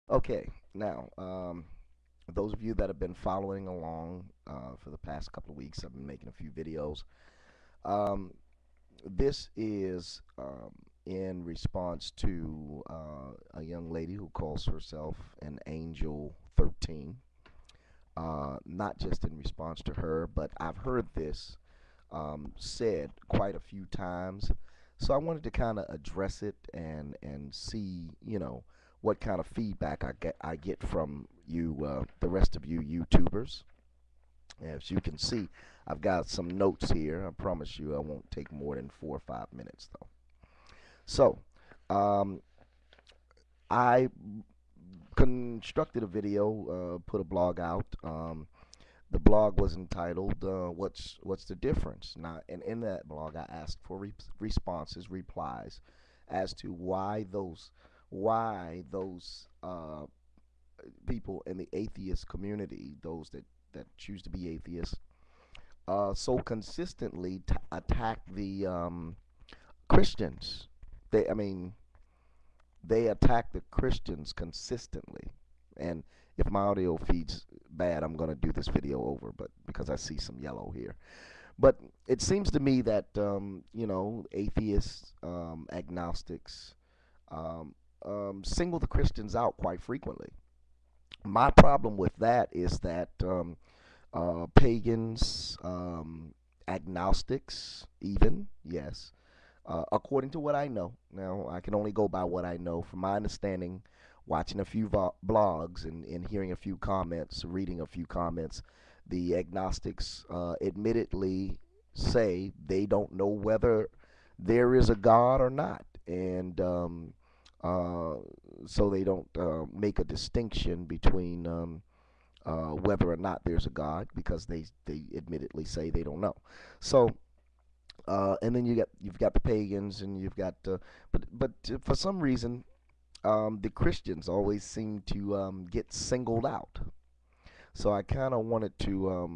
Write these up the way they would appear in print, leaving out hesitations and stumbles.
Okay, now, those of you that have been following along for the past couple of weeks, I've been making a few videos. Um, this is in response to a young lady who calls herself an Angel 13. Not just in response to her, but I've heard this said quite a few times. So I wanted to kind of address it and see, what kind of feedback I get from you, the rest of you YouTubers. As you can see, I've got some notes here. I promise you, I won't take more than 4 or 5 minutes though. So, um, I constructed a video, put a blog out. The blog was entitled "What's the Difference?" Now, and in that blog, I asked for responses, replies, as to why those people in the atheist community, those that choose to be atheists, so consistently attack the Christians. I mean, they attack the Christians consistently. And if my audio feeds bad, I'm going to do this video over, but because I see some yellow here. But it seems to me that atheists, agnostics, um, single the Christians out quite frequently. My problem with that is that pagans, agnostics, even, yes, according to what I know. Now, I can only go by what I know. From my understanding, watching a few blogs and hearing a few comments, reading a few comments, the agnostics admittedly say they don't know whether there is a God or not. And uh, so they don't make a distinction between whether or not there's a God because they admittedly say they don't know. So and then you've got the pagans and you've got but for some reason the Christians always seem to get singled out. So I kind of wanted to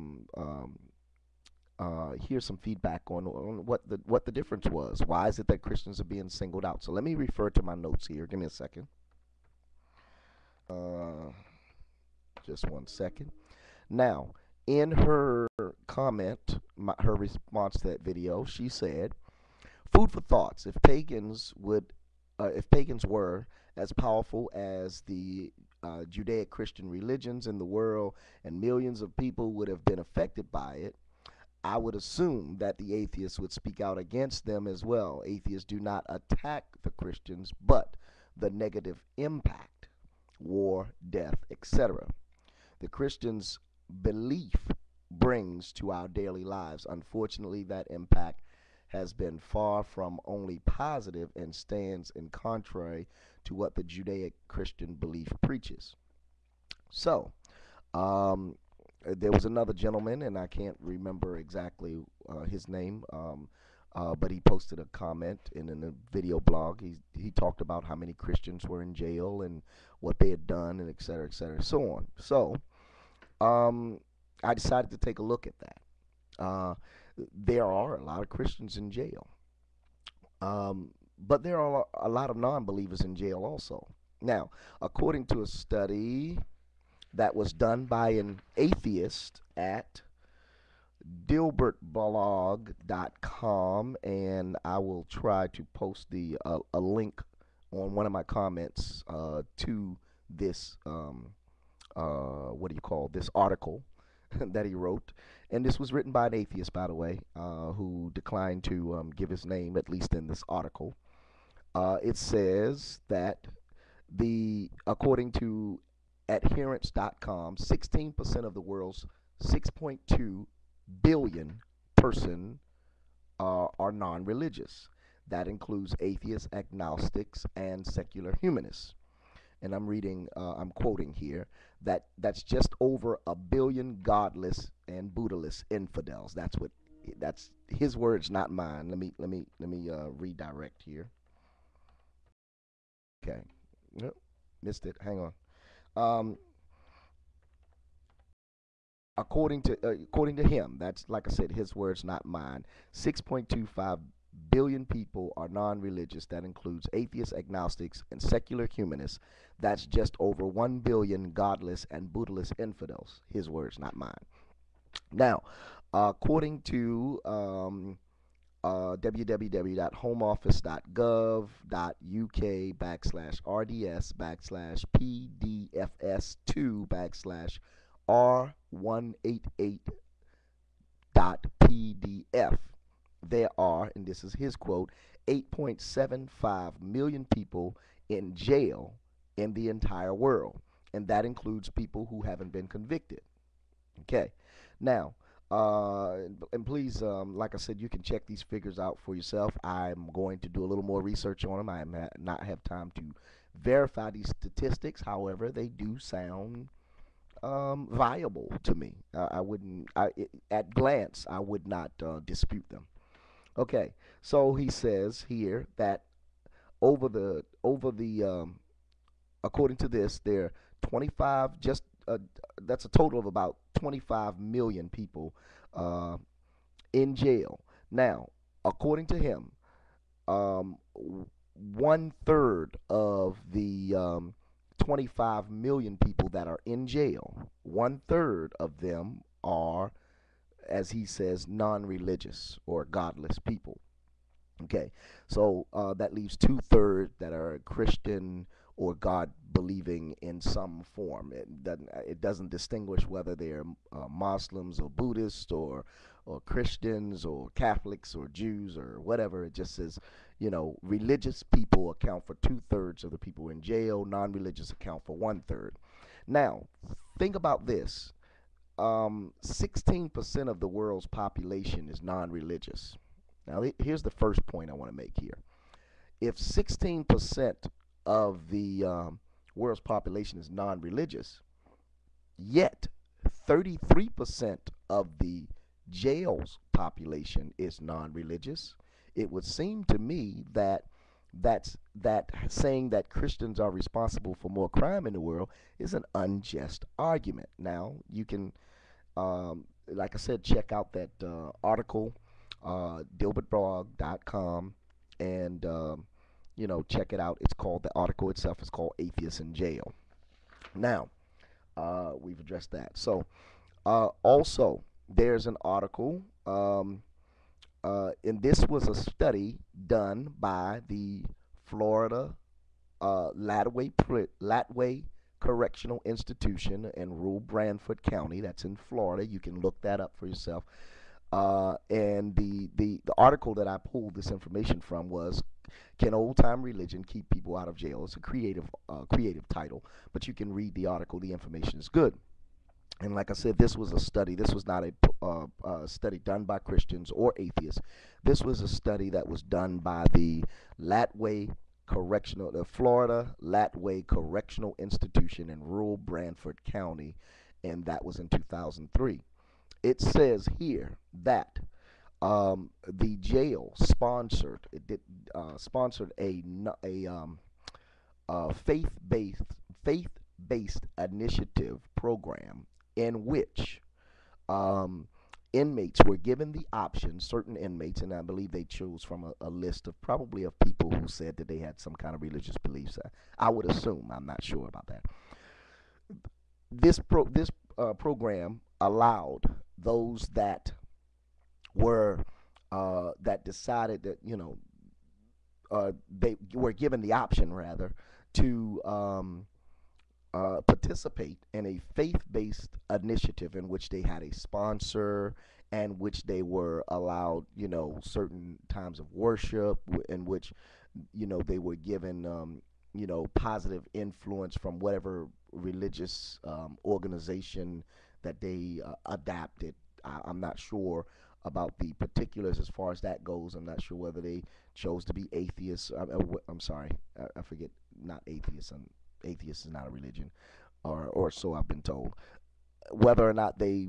hear some feedback on what the difference was. Why is it that Christians are being singled out? So let me refer to my notes here. Give me a second. Uh, just 1 second. Now, in her comment, her response to that video, she said, "Food for thoughts. If pagans were as powerful as the Judaic-Christian religions in the world, and millions of people would have been affected by it, I would assume that the atheists would speak out against them as well. Atheists do not attack the Christians, but the negative impact, war, death, etc. The Christians' belief brings to our daily lives. Unfortunately, that impact has been far from only positive and stands in contrary to what the Judaic Christian belief preaches." So, um, there was another gentleman, and I can't remember exactly his name, but he posted a comment in a video blog. He talked about how many Christians were in jail and what they had done, and et cetera, so on. So, um, I decided to take a look at that. Uh, there are a lot of Christians in jail, but there are a lot of non believers in jail also. Now, according to a study that was done by an atheist at dilbertblog.com, and I will try to post a link on one of my comments to this what do you call this article that he wrote. And this was written by an atheist, by the way, who declined to give his name, at least in this article. It says that according to adherence.com, 16% of the world's 6.2 billion person are non-religious. That includes atheists, agnostics, and secular humanists. And I'm quoting here, that's just over a billion godless and Buddhaless infidels. That's his words, not mine. Let me redirect here. Okay, nope, missed it. Hang on. Um, according to him, that's, like I said, his words, not mine. 6.25 billion people are non-religious. That includes atheists, agnostics, and secular humanists. That's just over 1 billion godless and Buddhalist infidels. His words, not mine. Now, according to www.homeoffice.gov.uk/RDS/P188.pdf, there are, and this is his quote, 8.75 million people in jail in the entire world. And that includes people who haven't been convicted. Okay. Now, and please, like I said, you can check these figures out for yourself. I'm going to do a little more research on them. I am not have time to verify these statistics. However, they do sound viable to me. I wouldn't, at glance, I would not dispute them. Okay, so he says here that over the according to this, there are 25 just that's a total of about 25 million people uh, in jail. Now, according to him, um, 1/3 of the 25 million people that are in jail, 1/3 of them are, as he says, non-religious or godless people. Okay, so that leaves 2/3 that are Christian or God believing in some form. It doesn't distinguish whether they're Muslims or Buddhists or Christians or Catholics or Jews or whatever. It just says, religious people account for 2/3 of the people in jail. Non-religious account for 1/3. Now, think about this. 16% of the world's population is non-religious. Now, here's the first point I want to make here. If 16% of the world's population is non religious, yet 33% of the jail's population is non religious, it would seem to me that that saying that Christians are responsible for more crime in the world is an unjust argument. Now, you can, like I said, check out that article, dilbertblog.com, and check it out. It's called, the article itself is called "Atheists in Jail." Now, we've addressed that. So, also, there's an article, and this was a study done by the Florida Latway Correctional Institution in rural Branford County. That's in Florida. You can look that up for yourself. And the article that I pulled this information from was, "Can Old Time Religion Keep People Out of Jail?" It's a creative title, but you can read the article. The information is good. And like I said, this was a study. This was not a study done by Christians or atheists. This was a study that was done by the Florida Latway Correctional Institution in rural Branford County, and that was in 2003. It says here that the jail sponsored a faith-based initiative program in which um, inmates were given the option. Certain inmates, and I believe they chose from a list of probably of people who said that they had some kind of religious beliefs. I would assume. I'm not sure about that. This program allowed those that were that decided that they were given the option rather to participate in a faith-based initiative in which they had a sponsor, and which they were allowed, certain times of worship, in which, they were given, positive influence from whatever religious organization that they adapted. I'm not sure about the particulars as far as that goes. I'm not sure whether they chose to be atheists. I'm sorry, I forget. Not atheists. Atheist is not a religion, or so I've been told. Whether or not they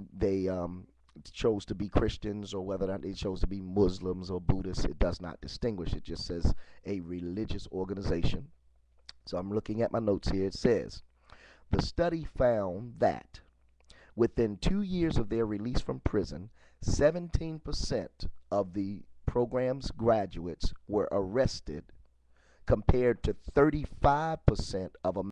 chose to be Christians, or whether or not they chose to be Muslims or Buddhists, it does not distinguish. It just says a religious organization. So I'm looking at my notes here. It says the study found that within 2 years of their release from prison, 17% of the program's graduates were arrested compared to 35% of